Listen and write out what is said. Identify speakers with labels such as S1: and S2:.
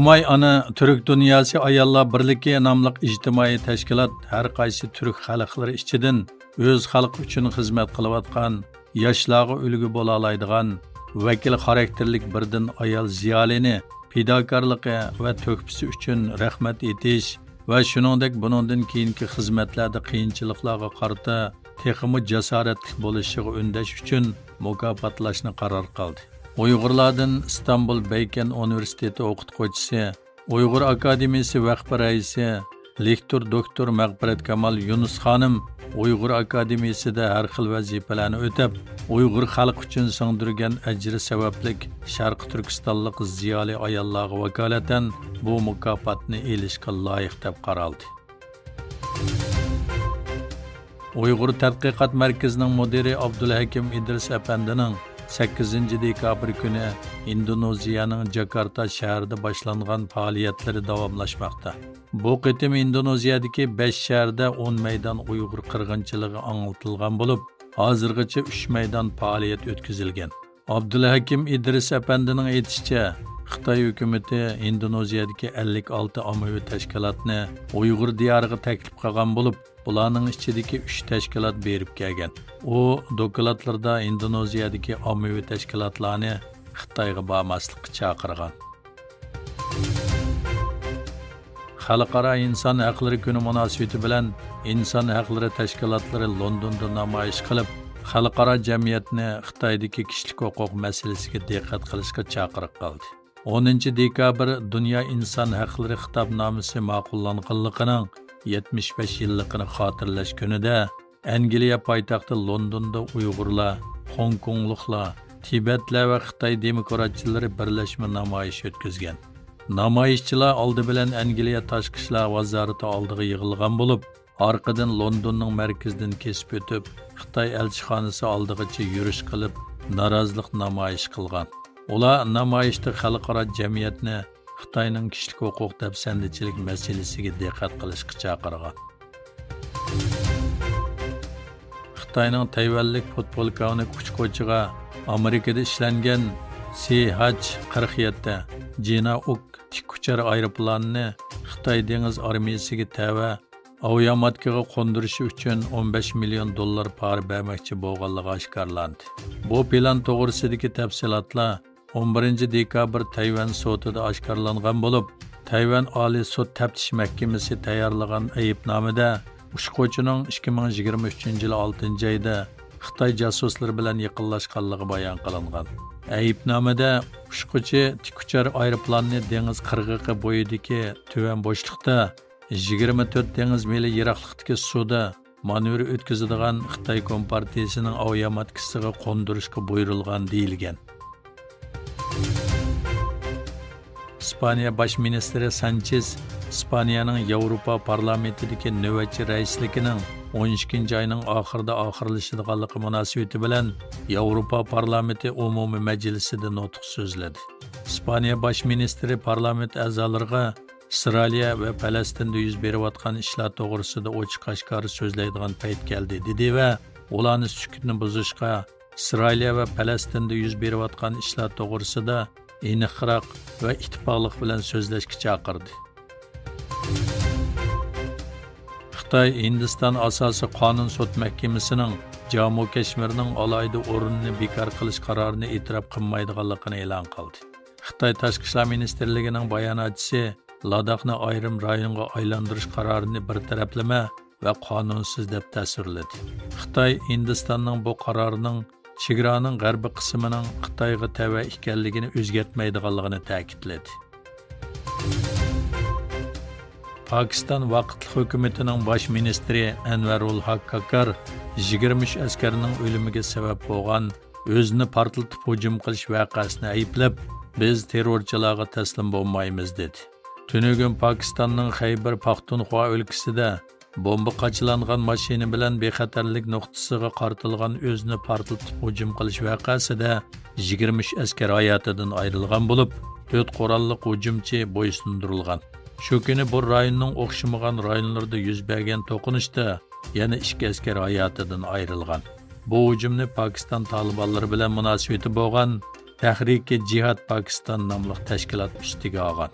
S1: Umay ana Türk Dünyası Ayollar Birligi nomli ijtimoiy tashkilot har qaysi turk xalqlari ichidan o'z xalqi uchun xizmat qilayotgan, yoshlarga ulgu bo'la oladigan, vakil xarakterlik birdan ayol ziyolini fidokorligi va to'kpisi uchun rahmat etish va shuningdek buningdan keyingi xizmatlarda qiyinchiliklarga qarata texmi jasoratli bo'lishiga undash uchun mukofotlashni qaror qildi. Uyg'urlardan İstanbul Beyken Universiteti o'qituvchisi, Uyg'ur Akademiyasi vaqf raisi, lektor doktor Mag'firat Kamal Yunus xonim Uyg'ur Akademiyasida har xil vazifalarni o'tab, Uyg'ur xalqi uchun singdirgan ajri sabablik Sharq Turkistonlik ziyoli ayollarga vakolatan bu mukofotni elishga loyiq deb qaraldi. Uyg'ur tadqiqot markazining mudiri Abdulhakim Idris apandining 8 dekabr kuni Indoneziyaning Jakarta shahrida boshlangan faoliyatlari davomlashmoqda. Bu qitim Indoneziyadagi 5 shaharda 10 maydon Uyg'ur qirg'inchiligi anglitilgan bo'lib, hozirgacha 3 maydon faoliyat o'tkazilgan. Abdulhakim Idris apandining aytishicha, Xitoy hukumati Indoneziyadagi 56 ommaviy tashkilotni Uyg'ur diyoriga taklif qilgan bo'lib, bularning ichidagi 3 tashkilot berib kelgan. U dokladlarda Indoneziyadagi ommaviy tashkilotlarni Xitoyga bormaslikka chaqirgan. Xalqaro inson haqlari kuni munosabati bilan inson haqlari tashkilotlari Londonda namoyish qilib, xalqaro jamiyatni Xitoydagi kishilik huquq masalasiga diqqat qilishga chaqiriq qildi. 10 dekabr Dünya İnsan Haqlari xitobnomasi ma'qullanganligining 75 yilligini xotirlash kunida Angliya poytaxti Londonda Uyg'urlar, Hong Kongliklar, Tibetlar va Xitoy demokratchilari birlashma namoyish o'tkazgan. Namoyishchilar oldi bilan Angliya tashqi ishlar vazirati oldiga yig'ilgan bo'lib, orqadan Londonning markazidan kesib o'tib, Xitoy elchixonasi oldigacha yurish qilib, norozilik namoyish qilgan. Ular namoyishda xalqaro jamiyatni Xitoyning kishilik huquq dafsandichilik masalasiga diqqat qilishga chaqirgan. Xitoyning Tayvanlik futbol konik uchquvchiga Amerikada ishlangan CH-47 Jinauk tik uchar aeroplanini Xitoy dengiz armiyasiga tava aviamatkaga qo'ndirishi uchun 15 million dollar pora bermoqchi bo'lganligi oshkorlandi. Bu plan to'g'risidagi tafsilotlar 11 dekabr Tayvan sudida oshkorlangan bo'lib, Tayvan Oliy sud taftish mahkamasi tayyorlagan aybnomada uchquvchining 2023-yil 6-oyda Xitoy jasuslari bilan yaqinlashganligi bayon qilingan. Aybnomada uchquvchi tik uchar aeroplanni dengiz qirg'og'i bo'yidagi tuvan bo'shliqda 24 dengiz mili yiroqlikdagi suvda manevr o'tkazadigan Xitoy Kompartiyasining aviamatkasiga qo'ndirishga buyurilgan deyilgan. İspaniya Baş Ministri Sanchez, İspaniyaning Yevropa parlamentidagi navbatchi raisligining 12 oyning oxirida oxirlashadiganligi munosabati bilan Yevropa parlamenti umumiy majlisida nutq so'zladi. İspaniya Baş Ministri parlament a'zolariga Isroiliya va Falastinda yuz berayotgan ishlar to'g'risida ochiq-oshkor so'zlaydigan payt keldi dedi va ularni sukutni buzishga, Isroiliya va Falastinda yuz berayotgan ishlar to'g'risida aniqroq va ittifoqlik bilan so'zlashga chaqirdi. Xitoy Hindiston asosiy qonun sud mahkamasining Jammu Kashmirning alohida o'rnini bekor qilish qarorini e'tirof qilmaydiganligini e'lon qildi. Xitoy Tashqi ishlar ministrligining bayonotchisi Ladakni ayrim rayonga aylantirish qarorini bartaraflama va qonunsiz deb tasvirladi. Xitoy Hindistonning bu qarorining chegaraning g'arbiy qismining Xitoyga tava ekanligini o'zgartmaydiganligini ta'kidladi. Pokiston vaqtli hukumatining bosh ministri Anvarul Haq Kakar 23 askarning o'limiga sabab bo'lgan o'zini portlatib hujum qilish voqeasini ayblab, biz terrorchilarga taslim bo'lmaymiz dedi. Tunugun Pokistonning Xaybar Paxtunxo o'lkasida bomba qachilangan mashina bilan bexatarlik nuqtasiga qartilgan o'zini portlatib hujum qilish voqeasida 23 askar hayotidan ayrilgan bo'lib, 4 qurolli hujumchi bo'ysundirilgan. Shu kuni bu rayonning o'xshamagan rayonlarda yuz bergan to'qinishda yana 2 askar hayotidan ayrilgan. Bu hujumni Pokiston talibanlari bilan munosabati bo'lgan Tahrik-i Jihad Pokiston nomli tashkilot ustiga olgan.